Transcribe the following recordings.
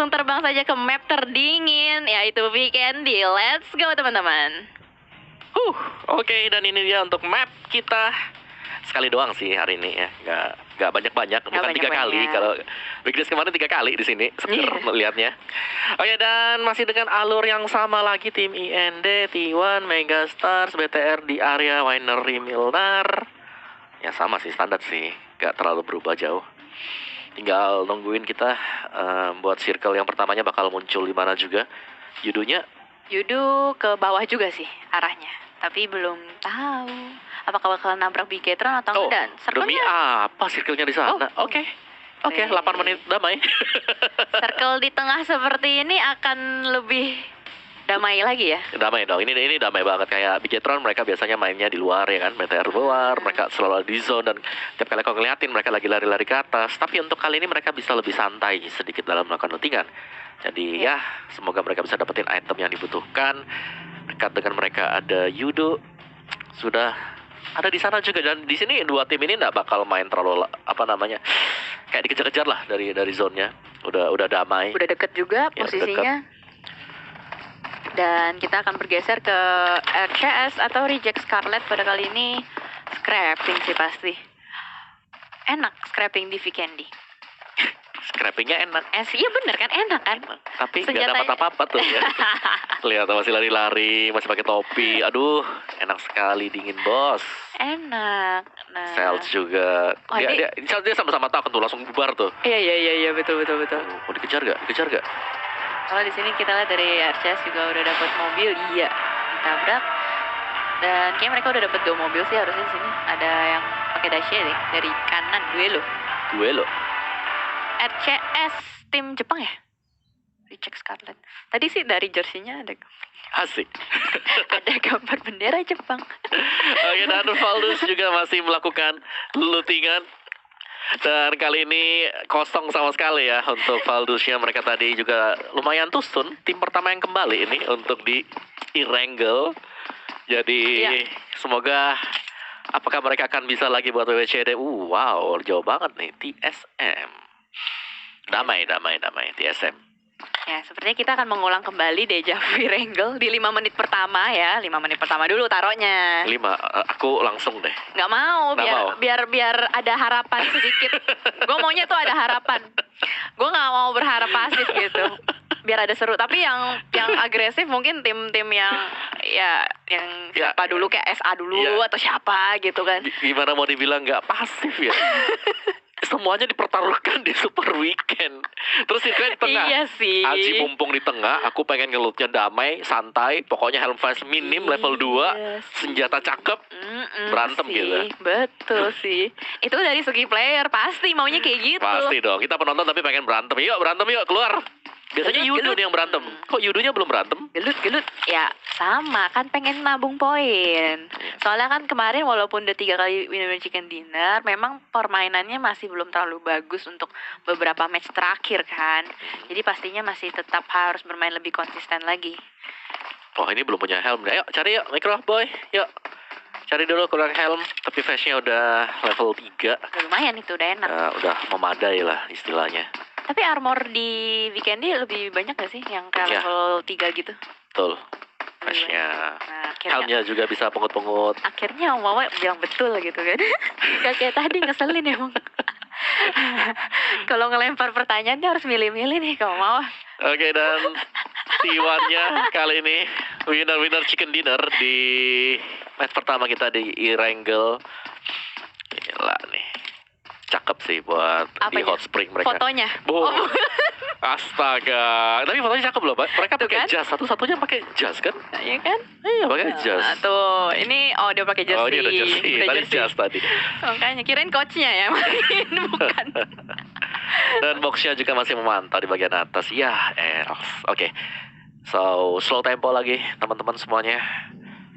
langsung terbang saja ke map terdingin, yaitu Vikendi. Let's go teman-teman. Oke, dan ini dia untuk map kita. Sekali doang sih hari ini ya, nggak banyak-banyak, bukan 3 kali. Kalau weekdays kemarin 3 kali di sini, seger melihatnya. Oke, dan masih dengan alur yang sama lagi, tim IND, T1, Megastars, BTR di area Winery Milnar. Ya sama sih, standar sih, nggak terlalu berubah jauh. Tinggal nungguin kita buat circle yang pertamanya bakal muncul di mana juga. Yudunya? Yudu ke bawah juga sih arahnya, tapi belum tahu apakah bakal nabrak Bigetron atau enggak. Demi apa circle-nya di sana? Oke, 8 menit damai. Circle di tengah seperti ini akan lebih damai lagi ya? Damai dong, ini damai banget. Kayak Bigetron mereka biasanya mainnya di luar ya kan, BTR luar, mereka selalu di zone dan tiap kali kau ngeliatin mereka lagi lari-lari ke atas. Tapi untuk kali ini mereka bisa lebih santai sedikit dalam melakukan lootingan. Jadi ya, semoga mereka bisa dapetin item yang dibutuhkan. Dekat dengan mereka ada Yudo, sudah ada di sana juga, dan di sini dua tim ini nggak bakal main terlalu kayak dikejar-kejar lah dari zone-nya. Udah damai. Udah deket juga posisinya. Dan kita akan bergeser ke RCS atau Reject Scarlet pada kali ini. Scrapping sih pasti. Enak scrapping di Vikendi. Scrappingnya enak. Iya bener kan, enak kan. Tapi nggak dapat apa-apa tuh ya. Lihat masih lari-lari, masih pakai topi. Aduh, enak sekali, dingin bos. Enak. Nah. Sales juga. Dia sama-sama takut tuh, langsung bubar tuh. Iya betul. Mau dikejar gak? Kalau di sini kita lihat dari RCS juga udah dapat mobil, iya, ditabrak. Dan kayaknya mereka udah dapat 2 mobil sih harusnya di sini. Ada yang pakai Dacia deh dari kanan, duelo. RCS tim Jepang ya? Reject Scarlet. Tadi sih dari jersey-nya ada asik. ada gambar bendera Jepang. Oke, dan Valdus juga masih melakukan lootingan. Dan kali ini kosong sama sekali ya untuk Valdusnya. Mereka tadi juga lumayan tusun. Tim pertama yang kembali ini untuk di Erangel. Jadi semoga apakah mereka akan bisa lagi buat WWCD. Wow, jauh banget nih. TSM. Damai TSM. Ya, sepertinya kita akan mengulang kembali Deja Vu Erangel di 5 menit pertama ya. 5 menit pertama dulu taruhnya. 5, aku langsung deh. Nggak mau, biar ada harapan sedikit. Gue maunya tuh ada harapan. Gue nggak mau berharap pasif gitu. Biar ada seru. Tapi yang agresif mungkin tim-tim yang siapa dulu, kayak SA dulu atau siapa gitu kan. Gimana mau dibilang nggak pasif ya? Semuanya dipertaruhkan di Super Weekend. Terus circle di tengah. Iya sih. Aji mumpung di tengah, aku pengen ngelutnya damai, santai. Pokoknya helm fast minim level 2, senjata cakep, berantem sih, gitu. Betul sih. Itu dari segi player pasti maunya kayak gitu. Pasti dong. Kita penonton tapi pengen berantem. Yuk berantem yuk, keluar. Biasanya Yudu nih yang berantem. Kok Yudunya belum berantem? Gelut. Ya sama, kan pengen nabung poin. Soalnya kan kemarin walaupun udah 3 kali winner chicken dinner, memang permainannya masih belum terlalu bagus untuk beberapa match terakhir kan. Jadi pastinya masih tetap harus bermain lebih konsisten lagi. Oh, ini belum punya helm. Ayo cari yuk, Micro Boy. Yuk. Cari dulu kurang helm, tapi flashnya udah level 3. Lumayan itu, udah enak. Udah memadai lah istilahnya. Tapi armor di Vikendi lebih banyak gak sih yang kayak level 3 gitu? Betul. Flashnya. Helmnya juga bisa pungut-pungut. Akhirnya Om Wawa bilang betul gitu kan. Gak kayak tadi, ngeselin emang. Kalau ngelempar pertanyaan dia harus milih-milih nih kalau Wawa. Oke, dan T1-nya kali ini winner chicken dinner di match pertama kita di Erangel. Gila nih. Cakep sih buat di hot spring mereka. Fotonya. Astaga. Tapi fotonya cakep loh, Pak. Mereka pakai jas. Satu-satunya pakai jas kan? Iya kan? Iya, pakai jas. Tuh, ini dia pakai jersey. Oh, ini udah jersey. Tadi jas tadi. Makanya kirain coachnya ya, bukan. Dan boxnya juga masih memantau di bagian atas. Ya, Oke. So, slow tempo lagi teman-teman semuanya.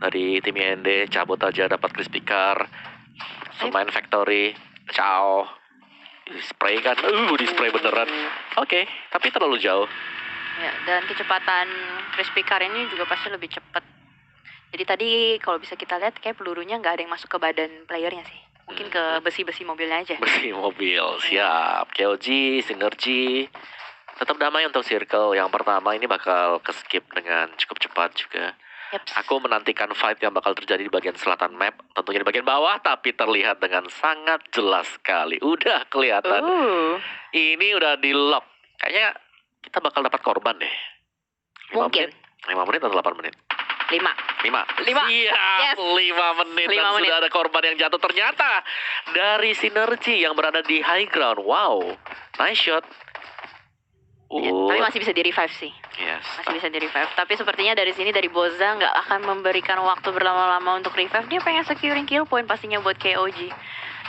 Dari tim IND cabut aja dapat crispy car. Main factory. Ciao. Spray kan, di spray beneran. Oke, tapi terlalu jauh. Ya, dan kecepatan crispy car ini juga pasti lebih cepat. Jadi tadi kalau bisa kita lihat kayak pelurunya nggak ada yang masuk ke badan playernya sih. Mungkin ke besi-besi mobilnya aja. Besi mobil, siap. KOG, Synergy. Tetap damai untuk circle. Yang pertama ini bakal ke-skip dengan cukup cepat juga. Yaps. Aku menantikan fight yang bakal terjadi di bagian selatan map. Tentunya di bagian bawah, tapi terlihat dengan sangat jelas sekali. Udah kelihatan. Ini udah di lock. Kayaknya kita bakal dapat korban deh. 5 Mungkin. menit? 5 menit atau 8 menit? 5. 5. Siap, Yes. 5 menit. 5 Dan menit. sudah ada korban yang jatuh. Ternyata dari Synergy yang berada di high ground. Wow. Nice shot. Ya, tapi masih bisa di-revive sih. Yes. Masih bisa di-revive. Tapi sepertinya dari sini, dari Boza nggak akan memberikan waktu berlama-lama untuk revive. Dia pengen securing kill point pastinya buat KOG.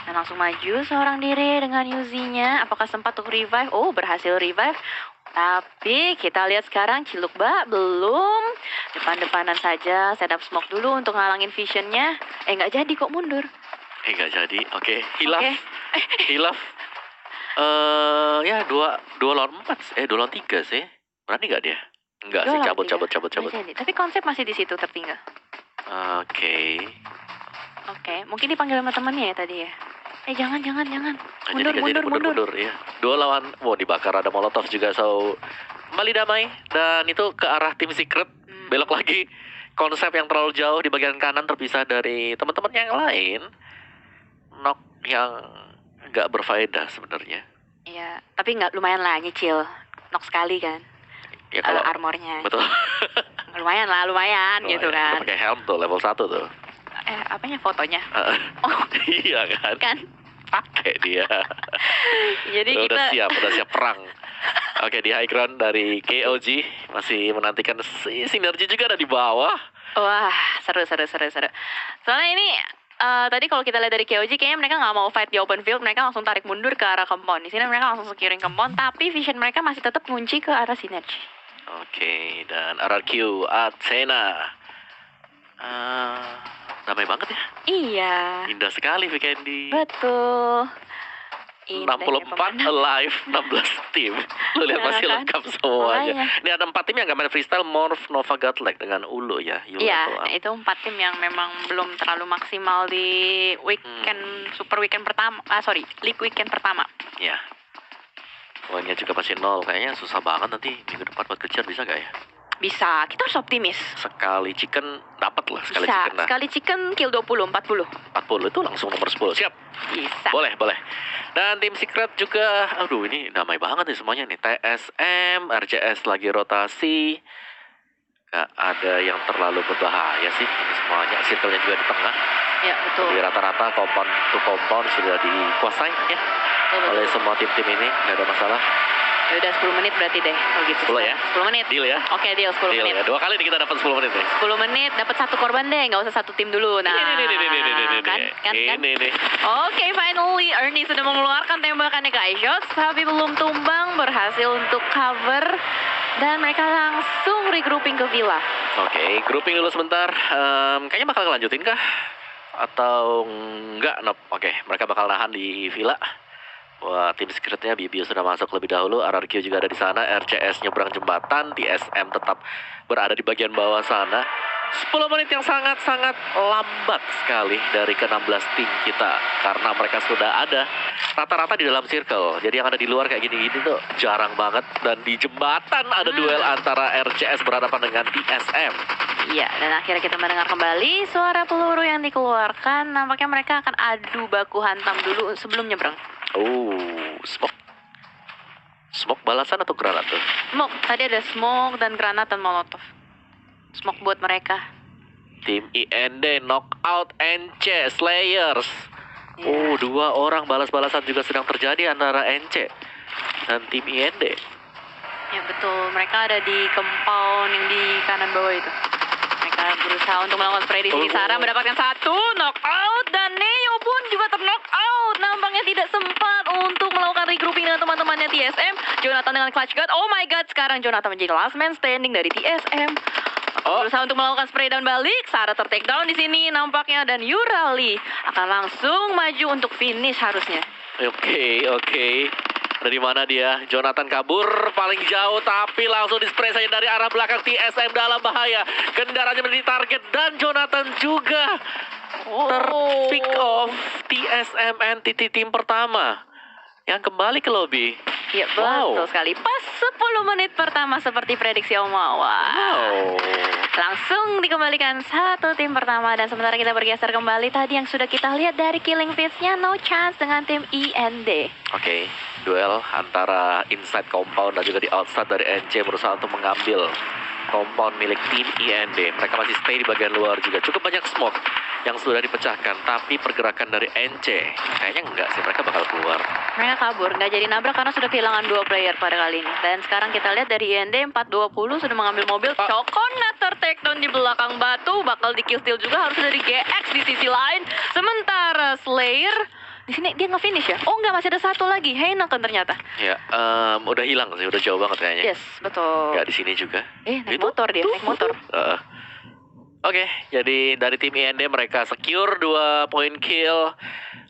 Dan langsung maju seorang diri dengan Yuzi-nya. Apakah sempat untuk revive? Oh, berhasil revive. Tapi kita lihat sekarang Cilukba belum. Depan-depanan saja. Setup smoke dulu untuk ngalangin visionnya. Nggak jadi kok mundur. Nggak jadi. Oke. Hilaf. Oke. Hilaf. Ya 2 lawan 4. 2 lawan 3 sih. Berani nggak dia? Enggak sih, cabut. Nggak jadi. Tapi konsep masih di situ tertinggal. Oke, mungkin dipanggil sama temannya ya tadi ya. Jangan. Mundur. Ya. 2 lawan, dibakar, ada molotov juga, so kembali damai. Dan itu ke arah tim secret, belok lagi. Konsep yang terlalu jauh di bagian kanan terpisah dari teman-teman yang lain. Knock yang nggak berfaedah sebenarnya. Iya, tapi nggak, lumayan lah nyicil. Knock sekali kan. Ya kalau armornya. Betul. lumayan gitu kan. Pakai helm tuh level 1 tuh. Apanya fotonya? Iya kan? Kan. Pakai dia. Jadi udah siap perang. Oke, di high ground dari KOG masih menantikan Synergy juga ada di bawah. Wah, seru. Soalnya ini tadi kalau kita lihat dari KOG, kayaknya mereka nggak mau fight di open field, mereka langsung tarik mundur ke arah compound. Di sini mereka langsung securing compound, tapi vision mereka masih tetap ngunci ke arah Synergy. Oke, dan RRQ Athena. Damai banget ya. Iya. Indah sekali Vikendi. Betul. 64 alive, 16 tim. Lu lihat masih lengkap semuanya. Ini ada 4 tim yang gak main freestyle, Morph, Nova, Godlike dengan Ulu ya. Iya, itu 4 tim yang memang belum terlalu maksimal di weekend, super weekend pertama. League weekend pertama. Iya. Poinnya juga masih 0. Kayaknya susah banget nanti minggu depan buat kejar, bisa gak ya? Bisa, kita harus optimis. Sekali chicken dapat lah, sekali bisa. Chicken lah. Sekali chicken kill 20, 40. 40 itu langsung nomor 10. Siap. Bisa. Boleh. Dan tim secret juga, aduh ini damai banget nih semuanya nih. TSM, RCS lagi rotasi. Gak ada yang terlalu berbahaya sih ini semuanya. Circle-nya juga di tengah. Ya, betul. Jadi rata-rata compound to compound sudah dikuasai ya. Betul. Oleh semua tim-tim ini, gak ada masalah. Ya udah 10 menit berarti deh kalau gitu. 10 ya? 10 menit. Deal ya? Oke, deal 10 Deal menit. Ya. 2 kali nih kita dapat 10 menit nih. 10 menit dapat 1 korban deh, nggak usah 1 tim dulu. Nah, kan? Ini. Oke, finally Ernie sudah mengeluarkan tembakannya ke iShots, tapi belum tumbang, berhasil untuk cover dan mereka langsung regrouping ke villa. Oke, grouping dulu sebentar. Kayaknya bakal ngelanjutin kah? Atau enggak? Nope. Oke, mereka bakal nahan di villa. Wah, tim secretnya Bibio sudah masuk lebih dahulu. RRQ juga ada di sana. RCS nyebrang jembatan. TSM tetap berada di bagian bawah sana. 10 menit yang sangat-sangat lambat sekali dari ke-16 tim kita. Karena mereka sudah ada rata-rata di dalam circle. Jadi yang ada di luar kayak gini-gini tuh jarang banget. Dan di jembatan ada duel antara RCS berhadapan dengan TSM. Iya, dan akhirnya kita mendengar kembali suara peluru yang dikeluarkan. Nampaknya mereka akan adu baku hantam dulu sebelum nyebrang. Smoke. Smoke balasan atau granat tuh? Smoke, tadi ada smoke dan granat dan molotov. Smoke buat mereka. Tim IND knockout NC Slayers. Yeah. 2 orang balas-balasan juga sedang terjadi antara NC dan tim IND. Ya betul, mereka ada di compound yang di kanan bawah itu. Mereka berusaha untuk melakukan spray di sini. Sarah mendapatkan 1 knockout dan Neo pun juga ter-knockout. Nampaknya tidak sempat untuk melakukan regrouping dengan teman-temannya TSM. Jonathan dengan clutch guard. Oh my god, sekarang Jonathan menjadi last man standing dari TSM. Berusaha untuk melakukan spray down balik. Sarah ter-take down di sini nampaknya dan Yurali akan langsung maju untuk finish harusnya. Oke. Dari mana dia? Jonathan kabur paling jauh tapi langsung di-spray saja dari arah belakang. TSM dalam bahaya. Kendaraannya menjadi target dan Jonathan juga ter-pick off TSM entity tim pertama yang kembali ke lobby. Ya, betul sekali. Pas 10 menit pertama seperti prediksi Omawa. Langsung dikembalikan satu tim pertama dan sementara kita bergeser kembali tadi yang sudah kita lihat dari Killing Fields-nya no chance dengan tim IND. Oke, duel antara inside compound dan juga di outside dari NC berusaha untuk mengambil compound milik tim IND. Mereka masih stay di bagian luar juga. Cukup banyak smoke yang sudah dipecahkan, tapi pergerakan dari NC kayaknya enggak sih, mereka bakal keluar. Mereka kabur, nggak jadi nabrak karena sudah kehilangan 2 player pada kali ini. Dan sekarang kita lihat dari IND 420 sudah mengambil mobil. Coconut tertakedown di belakang batu, bakal di kill steal juga harus dari GX di sisi lain. Sementara Slayer di sini dia nge-finish ya? Oh enggak, masih ada satu lagi. Heineken ternyata. Ya, udah hilang sih, udah jauh banget kayaknya. Yes, betul. Nggak di sini juga. Naik motor dia, naik motor. Oke, jadi dari tim IND mereka secure 2 point kill.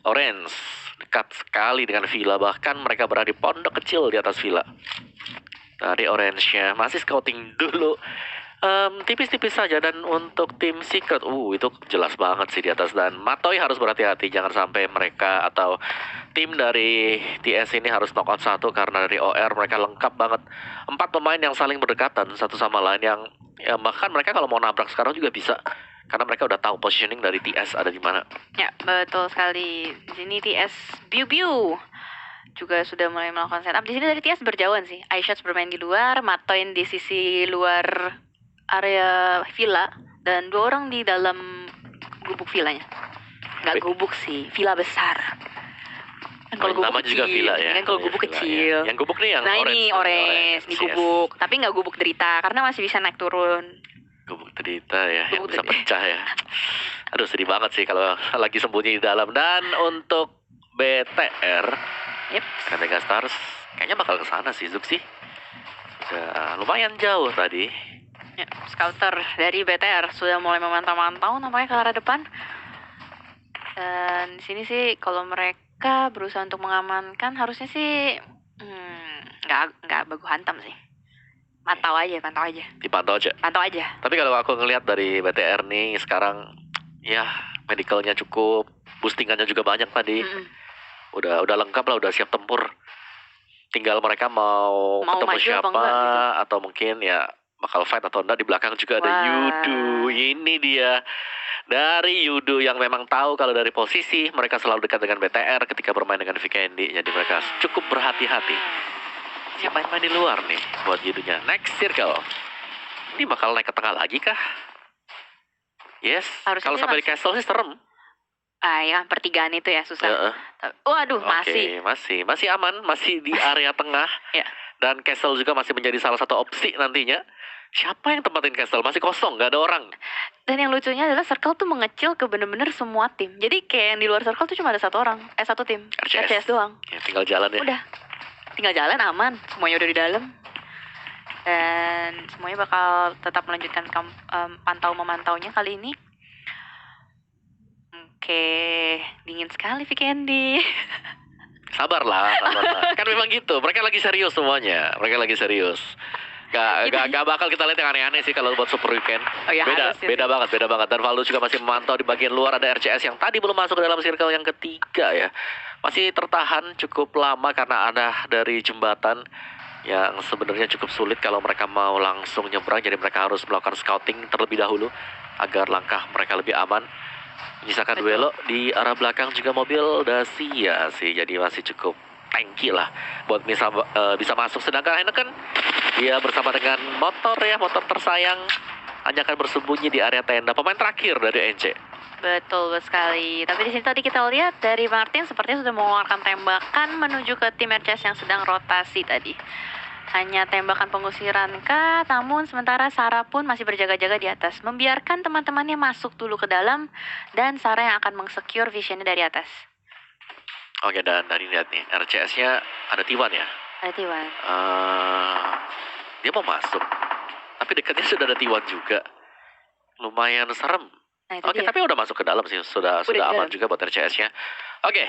Orange dekat sekali dengan Villa, bahkan mereka berada di pondok kecil di atas Villa. Dari Orange-nya masih scouting dulu. Tipis-tipis saja. Dan untuk tim Secret, itu jelas banget sih di atas. Dan Matoy harus berhati-hati, jangan sampai mereka atau tim dari TS ini harus knockout satu, karena dari OR mereka lengkap banget. 4 pemain yang saling berdekatan satu sama lain, yang ya bahkan mereka kalau mau nabrak sekarang juga bisa, karena mereka udah tahu positioning dari TS ada di mana. Ya, betul sekali. Di sini TS Biu juga sudah mulai melakukan setup. Di sini dari TS berjauhan sih. iShots bermain di luar, Matoin di sisi luar area villa, dan 2 orang di dalam gubuk villanya. Nggak gubuk sih, villa besar. Kan kalau gubuk kecil, juga villa ya. Kan kalau gubuk kecil. Ya. Yang gubuk nih yang nah orange. Ini orange di gubuk, tapi nggak gubuk derita karena masih bisa naik turun. Gubuk derita ya, yang bisa pecah ya. Aduh, sedih banget sih kalau lagi sembunyi di dalam. Dan untuk BTR, Kanega Stars kayaknya bakal ke sana sih, Zuk sih. Sudah lumayan jauh tadi. Ya, scouter dari BTR sudah mulai memantau-mantau nampaknya ke arah depan. Dan di sini sih kalau mereka berusaha untuk mengamankan, harusnya sih nggak bagus hantam sih. Pantau aja. Dipantau aja. Pantau aja. Tapi kalau aku ngelihat dari BTR nih sekarang, ya medicalnya cukup, boostingannya juga banyak tadi. Udah lengkap lah, udah siap tempur. Tinggal mereka mau ketemu siapa gitu. Atau mungkin ya bakal fight atau enggak. Di belakang juga ada Yudu. Ini dia dari Yudu yang memang tahu kalau dari posisi mereka selalu dekat dengan BTR ketika bermain dengan Vikendi. Jadi mereka cukup berhati-hati. Siapa yang main di luar nih buat Yudunya? Next circle. Ini bakal naik ke tengah lagi kah? Yes. Kalau sampai di castle sih serem. Ya pertigaan itu ya susah. Waduh, masih aman, masih di area tengah. Ya. Dan castle juga masih menjadi salah satu opsi nantinya. Siapa yang tempatin castle? Masih kosong, nggak ada orang. Dan yang lucunya adalah circle tuh mengecil ke bener-bener semua tim. Jadi kayak yang di luar circle tuh cuma ada satu tim. RCS doang. Ya, tinggal jalan ya. Udah, tinggal jalan aman. Semuanya udah di dalam. Dan semuanya bakal tetap melanjutkan memantaunya kali ini. Oke, dingin sekali Vikendi. Sabarlah. Kan memang gitu. Mereka lagi serius semuanya. Gak bakal kita lihat yang aneh-aneh sih kalau buat Super Weekend. Beda banget. Dan Valdo juga masih memantau di bagian luar. Ada RCS yang tadi belum masuk ke dalam circle yang ketiga ya. Masih tertahan cukup lama karena ada dari jembatan yang sebenarnya cukup sulit kalau mereka mau langsung nyebrang. Jadi mereka harus melakukan scouting terlebih dahulu agar langkah mereka lebih aman. Menyisakan duelo di arah belakang juga mobil Dacia sih. Jadi masih cukup tanky lah buat bisa masuk. Sedangkan Heineken dia bersama dengan motor tersayang hanya akan bersembunyi di area tenda. Pemain terakhir dari NC. Betul sekali. Tapi di sini tadi kita lihat dari Martin sepertinya sudah mengeluarkan tembakan menuju ke tim RCS yang sedang rotasi tadi. Hanya tembakan pengusiran kah? Namun sementara Sarah pun masih berjaga-jaga di atas, membiarkan teman-temannya masuk dulu ke dalam, dan Sarah yang akan mengsecure visionnya dari atas. Oke, dan dari lihat nih, RCS-nya ada T1 ya? Ada T1. Dia mau masuk, tapi dekatnya sudah ada T1 juga. Lumayan serem. Oke, tapi udah masuk ke dalam sih, sudah aman juga buat RCS-nya. Oke,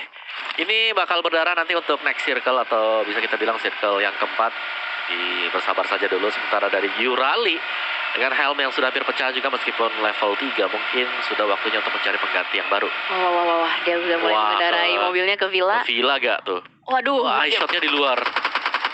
ini bakal berdarah nanti untuk next circle, atau bisa kita bilang circle yang keempat. Bersabar saja dulu. Sementara dari Yurali dengan helm yang sudah hampir pecah juga meskipun level 3, mungkin sudah waktunya untuk mencari pengganti yang baru. Wah, dia udah mulai mengendarai mobilnya ke villa. Ke villa gak tuh? Waduh. Shotnya di luar.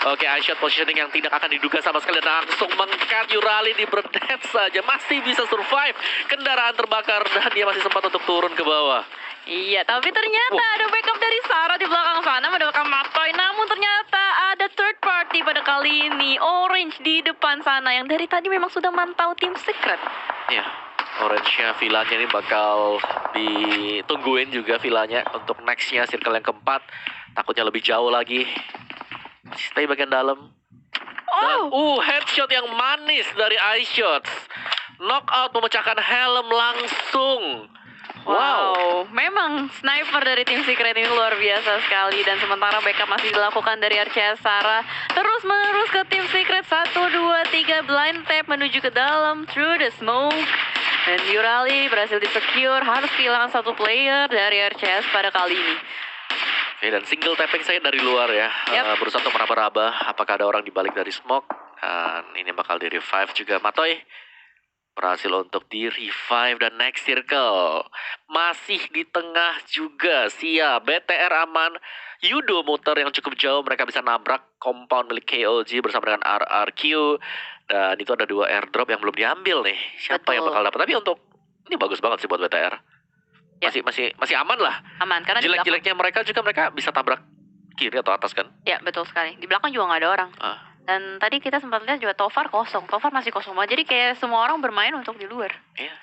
Oke, iShot positioning yang tidak akan diduga sama sekali dan langsung mengkat Yurali di berdet saja. Masih bisa survive. Kendaraan terbakar dan dia masih sempat untuk turun ke bawah. Iya, tapi ternyata ada backup dari Sarah di belakang sana mendapatkan Matoy. Namun ternyata ada third party pada kali ini. Orange di depan sana yang dari tadi memang sudah mantau tim Secret. Iya, Orange-nya villanya ini bakal ditungguin juga villanya untuk next-nya circle yang keempat. Takutnya lebih jauh lagi. Masih stay bagian dalam. Dan, headshot yang manis dari iShots. Knockout memecahkan helm langsung. Wow, memang sniper dari tim Secret ini luar biasa sekali. Dan sementara backup masih dilakukan dari RCS Sarah. Terus menerus ke tim Secret. 1, 2, 3 blind tap menuju ke dalam through the smoke. Dan Yurali berhasil di-secure. Harus kehilangan satu player dari RCS pada kali ini. Oke, dan single tapping saya dari luar ya. Berusaha untuk meraba-raba apakah ada orang di balik dari smoke. Dan ini bakal di-revive juga. Matoy berhasil untuk di-revive dan next circle. Masih di tengah juga. Siap, BTR aman. Yudo muter yang cukup jauh. Mereka bisa nabrak compound milik KOG bersama dengan RRQ. Dan itu ada 2 airdrop yang belum diambil nih. Siapa yang bakal dapat? Tapi untuk ini bagus banget sih buat BTR. Masih aman lah. Aman, karena jelek-jeleknya mereka bisa tabrak kiri atau atas kan? Ya, betul sekali. Di belakang juga nggak ada orang. Dan tadi kita sempat lihat juga Tovar kosong. Tovar masih kosong banget. Jadi kayak semua orang bermain untuk di luar. Iya.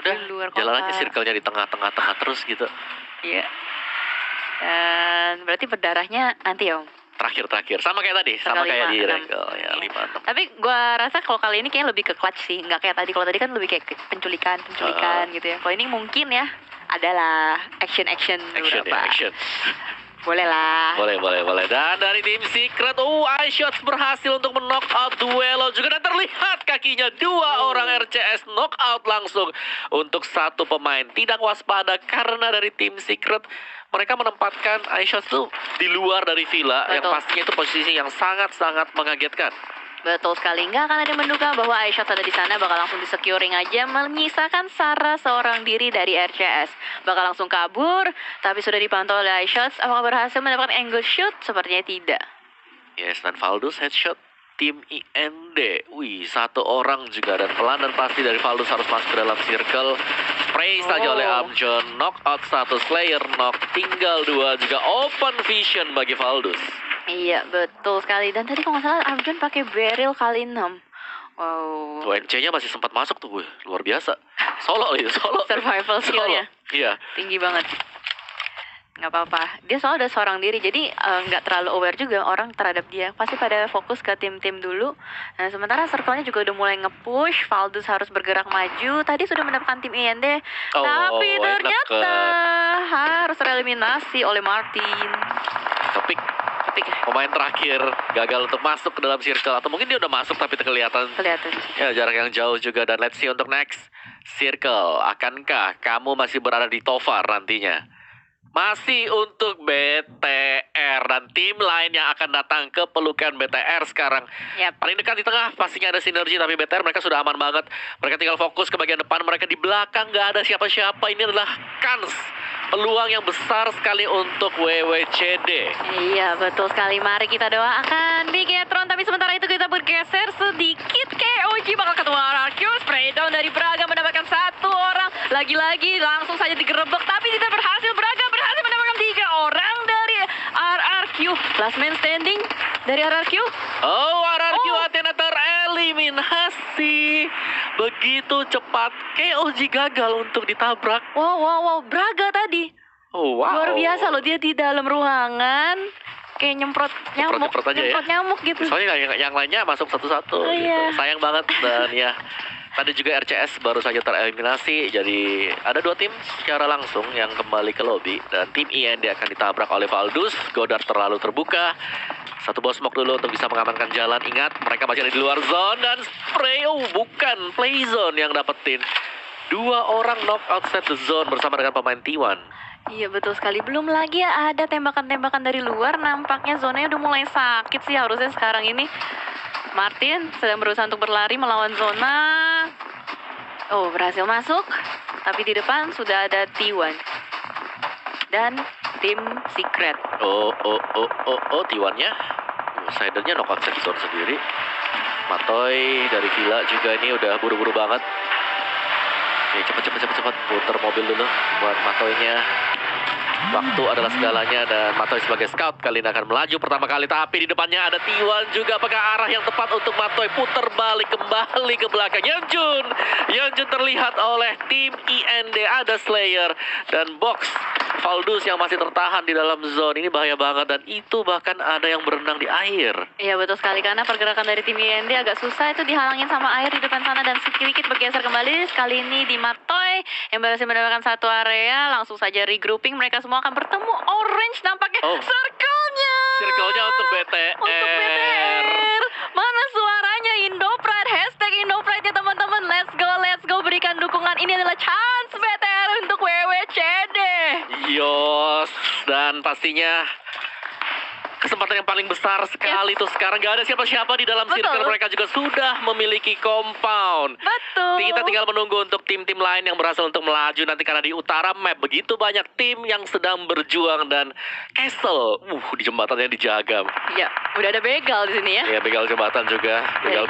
Udah, di luar jalan aja circle-nya di tengah-tengah terus gitu. Iya. Dan berarti berdarahnya nanti ya, Om? Terakhir. Sama kayak tadi. Sama kayak di Regal. Ya, 5-6. Tapi gua rasa kalau kali ini kayak lebih ke clutch sih. Nggak kayak tadi. Kalau tadi kan lebih kayak penculikan gitu ya. Kalau ini mungkin ya adalah action beberapa. Action. Boleh lah. Boleh. Dan dari tim Secret, iShots berhasil untuk men-knockout Duelo juga. Dan terlihat kakinya 2 orang RCS knockout langsung untuk 1 pemain. Tidak waspada karena dari tim Secret mereka menempatkan iShots tuh di luar dari villa. Betul. Yang pastinya itu posisi yang sangat-sangat mengagetkan. Betul sekali, nggak akan ada menduga bahwa iShots ada di sana, bakal langsung di-securing aja, menyisakan Sarah seorang diri dari RCS. Bakal langsung kabur, tapi sudah dipantau oleh iShots. Apakah berhasil mendapatkan angle shoot? Sepertinya tidak. Yes, dan Valdus headshot tim IND. 1 orang juga, dan pelan dan pasti dari Valdus harus masuk ke dalam circle. Spray saja oleh Amjon, knockout 1 Slayer knock, tinggal 2 juga open vision bagi Valdus. Iya, betul sekali. Dan tadi kalau nggak salah Arjun pakai barrel kali 6. Wow. Tuh NC-nya masih sempat masuk tuh, luar biasa. Solo. Survival skill-nya. Iya. Tinggi banget. Nggak apa-apa. Dia soalnya ada seorang diri, jadi nggak terlalu aware juga orang terhadap dia. Pasti pada fokus ke tim-tim dulu. Nah, sementara circle-nya juga udah mulai nge-push. Valdus harus bergerak maju. Tadi sudah mendapatkan tim IND. Tapi ternyata harus tereliminasi oleh Martin. Topik pemain terakhir gagal untuk masuk ke dalam circle, atau mungkin dia udah masuk tapi kelihatan ya jarak yang jauh juga. Dan let's see untuk next circle, akankah kamu masih berada di Tovar nantinya? Masih untuk BTR dan tim lain yang akan datang ke pelukan BTR sekarang. Paling dekat di tengah pastinya ada sinergi, tapi BTR mereka sudah aman banget. Mereka tinggal fokus ke bagian depan, mereka di belakang nggak ada siapa-siapa. Ini adalah kans, peluang yang besar sekali untuk WWCD. Iya, betul sekali. Mari kita doakan Bigetron. Tapi sementara itu kita bergeser sedikit. KOG bakal ketemu RRQ. Spray down dari Braga mendapatkan 1 orang. Lagi-lagi langsung saja digerebek, tapi tidak berhasil. Braga berhasil mendapatkan 3 orang dari RRQ. Last man standing dari RRQ. RRQ Athena tereliminasi. Begitu cepat KOG gagal untuk ditabrak. Wow, Braga tadi. Luar biasa loh, dia di dalam ruangan kayak nyemprot nyamuk gitu. Soalnya yang lainnya masuk satu-satu gitu. Sayang banget. Dan ya tadi juga RCS baru saja tereliminasi. Jadi ada 2 tim secara langsung yang kembali ke lobby. Dan tim IND akan ditabrak oleh Valdus. Godard terlalu terbuka. 1 ball smoke dulu untuk bisa mengamankan jalan. Ingat, mereka masih ada di luar zone. Dan spray, bukan play zone yang dapetin. 2 orang knockout set the zone bersama dengan pemain T1. Iya, betul sekali. Belum lagi ada tembakan-tembakan dari luar. Nampaknya zonanya udah mulai sakit sih harusnya sekarang ini. Martin sedang berusaha untuk berlari melawan zona. Berhasil masuk. Tapi di depan sudah ada T1 dan tim Secret. T1-nya Sidernya knockout zone sendiri. Matoy dari Villa juga ini udah buru-buru banget. Oke, cepet putar mobil dulu buat Matoynya. Waktu adalah segalanya dan Matoy sebagai scout kali ini akan melaju pertama kali, tapi di depannya ada T1 juga. Apakah arah yang tepat untuk Matoy? Putar balik kembali ke belakang. Yeonjun terlihat oleh tim IND. Ada Slayer dan Box Valdus yang masih tertahan di dalam zone. Ini bahaya banget dan itu bahkan ada yang berenang di air. Iya betul sekali, karena pergerakan dari tim IND agak susah, itu dihalangin sama air di depan sana dan sedikit bergeser kembali. Sekali ini di Matoy yang berhasil mendapatkan satu area, langsung saja regrouping. Mereka semua akan bertemu. Orange nampaknya circle-nya untuk BTR. Untuk BTR. Mana suaranya Indopride? Hashtag Indopride-nya teman-teman. Let's go. Berikan dukungan. Ini adalah chance BTR untuk WWCD. Yos, dan pastinya kesempatan yang paling besar sekali tuh sekarang. Gak ada siapa-siapa di dalam circle. Mereka juga sudah memiliki compound. Betul. Kita tinggal menunggu untuk tim-tim lain yang berhasil untuk melaju nanti, karena di utara map begitu banyak tim yang sedang berjuang. Dan Castle, di jembatannya dijaga. Iya, udah ada begal di sini ya. Iya, begal jembatan juga. Begal,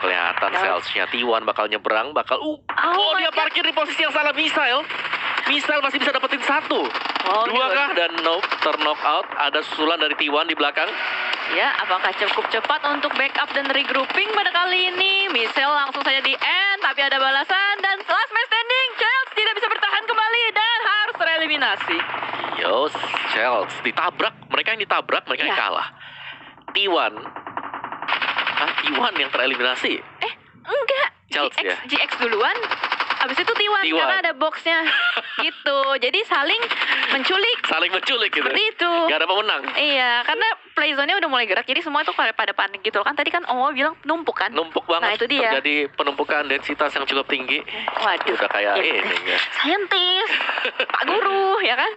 kelihatan salesnya. T1 bakal nyebrang, dia parkir di posisi yang salah. Misael masih bisa dapetin satu. Dua kah? Dan nope, knock out. Ada susulan dari T1 di belakang. Ya, apakah cukup cepat untuk backup dan regrouping pada kali ini? Misael langsung saja di end, tapi ada balasan. Dan last man standing, Chels tidak bisa bertahan kembali dan harus tereliminasi. Yos, Chels ditabrak. Mereka yang ditabrak, mereka yang kalah. T1 yang tereliminasi. Enggak. Chels ya? GX duluan. Abis itu T1 karena ada boxnya gitu. Jadi saling menculik gitu. Seperti itu. Gak ada pemenang. Iya, karena playzone-nya udah mulai gerak. Jadi semua itu pada panik gitu kan. Tadi kan bilang numpuk kan? Numpuk banget. Nah, itu dia. Terjadi penumpukan densitas yang cukup tinggi. Waduh. Udah kayak ini ya. Saintis. Pak Guru, ya kan?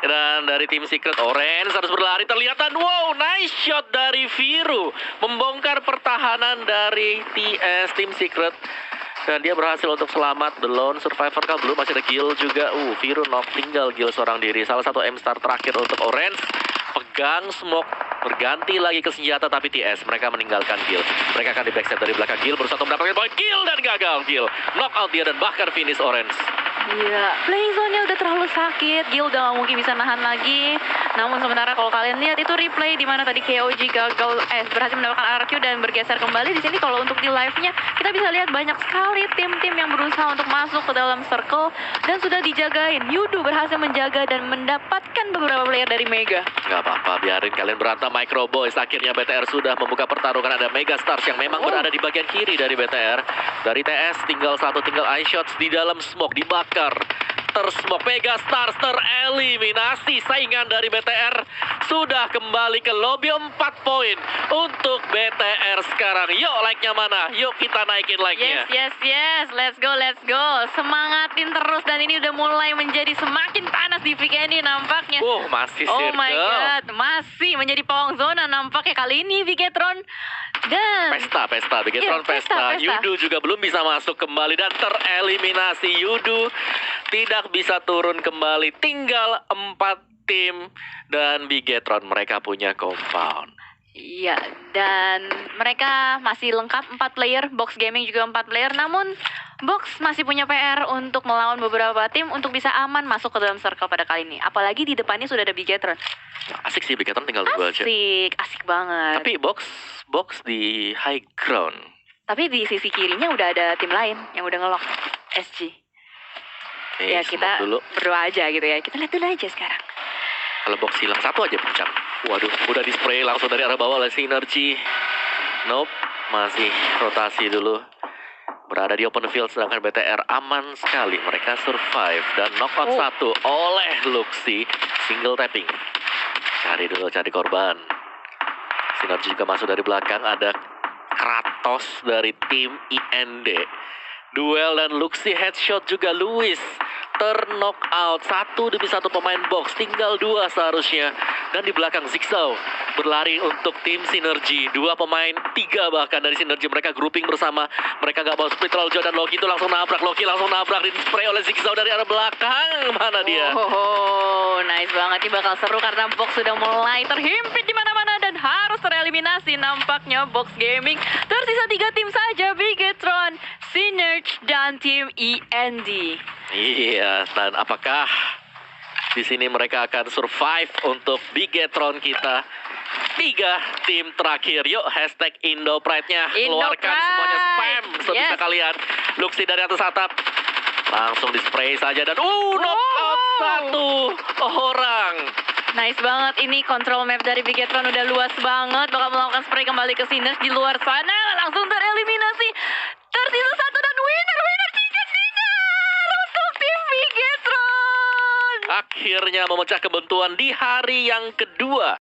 Dan dari tim Secret, Orange harus berlari. Terlihat dan nice shot dari Viru. Membongkar pertahanan dari TS tim Secret. Dan dia berhasil untuk selamat. The lone survivor kah? Belum, masih ada Gil juga. Viru knock, tinggal Gil seorang diri. Salah satu M-star terakhir untuk Orange. Pegang smoke, berganti lagi ke senjata, tapi TS mereka meninggalkan Gil. Mereka akan di backstep dari belakang. Gil berusaha untuk mendapatkan poin. Gil dan gagal. Gil knock out dia dan bahkan finish Orange. Iya, playzone-nya udah terlalu sakit. Gil udah gak mungkin bisa nahan lagi. Namun sementara kalau kalian lihat itu replay di mana tadi KOG gagal berhasil mendapatkan RQ dan bergeser kembali. Di sini kalau untuk di live-nya kita bisa lihat banyak sekali tim-tim yang berusaha untuk masuk ke dalam circle dan sudah dijagain. Yudu berhasil menjaga dan mendapatkan beberapa player dari Mega. Gak apa-apa, biarin kalian berantem. Micro Boys akhirnya BTR sudah membuka pertarungan. Ada Mega Stars yang memang berada di bagian kiri dari BTR. Dari TS tinggal Eye Shots di dalam smoke, dibakar. Tersmok, Mega Stars tereliminasi. Saingan dari BTR sudah kembali ke lobby. 4 poin untuk BTR sekarang. Yuk, like-nya mana? Yuk kita naikin like-nya. Yes. Let's go. Semangatin terus dan ini udah mulai menjadi semakin panas di Vigeni nampaknya. Masih Oh circle. my god, masih menjadi pawang zona nampaknya kali ini Vigetron. Dan Pesta, Bigetron pesta. Yudu juga belum bisa masuk kembali dan tereliminasi. Yudu tidak bisa turun kembali. Tinggal 4 tim dan Bigetron mereka punya compound. Iya, dan mereka masih lengkap 4 player, Box Gaming juga 4 player. Namun Box masih punya PR untuk melawan beberapa tim untuk bisa aman masuk ke dalam circle pada kali ini. Apalagi di depannya sudah ada Bigetron. Asik sih, Bigetron tinggal 2 aja. Asik banget. Tapi box di high ground. Tapi di sisi kirinya udah ada tim lain yang udah ngelock SG. Ya kita berdoa aja gitu ya. Kita lihat dulu aja sekarang. Kalau box hilang 1 aja pencang. Waduh, udah di spray langsung dari arah bawah oleh Synergy. Nope, masih rotasi dulu. Berada di open field sedangkan BTR aman sekali. Mereka survive dan knockout 1 oleh Luxi. Single tapping. Cari korban. Synergy juga masuk dari belakang. Ada Kratos dari tim IND. Duel dan Luxi headshot juga. Luis knock out 1 demi 1 pemain box. Tinggal 2 seharusnya. Dan di belakang Zigzao berlari untuk tim Synergy. 2 pemain, 3 bahkan dari Synergy. Mereka grouping bersama. Mereka gak mau split terlalu jauh. Dan Loki itu langsung nabrak. Di spray oleh Zigzao dari arah belakang. Mana dia? Nice banget. Ini bakal seru karena box sudah mulai terhimpit di mana-mana. Dan harus tereliminasi nampaknya Box Gaming. Tersisa 3 tim saja, Bigetron, Synerge, dan tim END. Iya, dan apakah di sini mereka akan survive untuk Bigetron kita? 3 tim terakhir. Yuk, hashtag IndoPride-nya. Keluarkan semuanya, spam sebisa kalian. Luxi dari atas atap. Langsung di-spray saja dan knockout 1 orang. Nice banget, ini control map dari Bigetron udah luas banget. Bakal melakukan spray kembali ke Synerge di luar sana. Langsung tereliminasi. Tersisa 1 dan winner tiket final untuk tim Bigetron. Akhirnya memecah kebuntuan di hari yang kedua.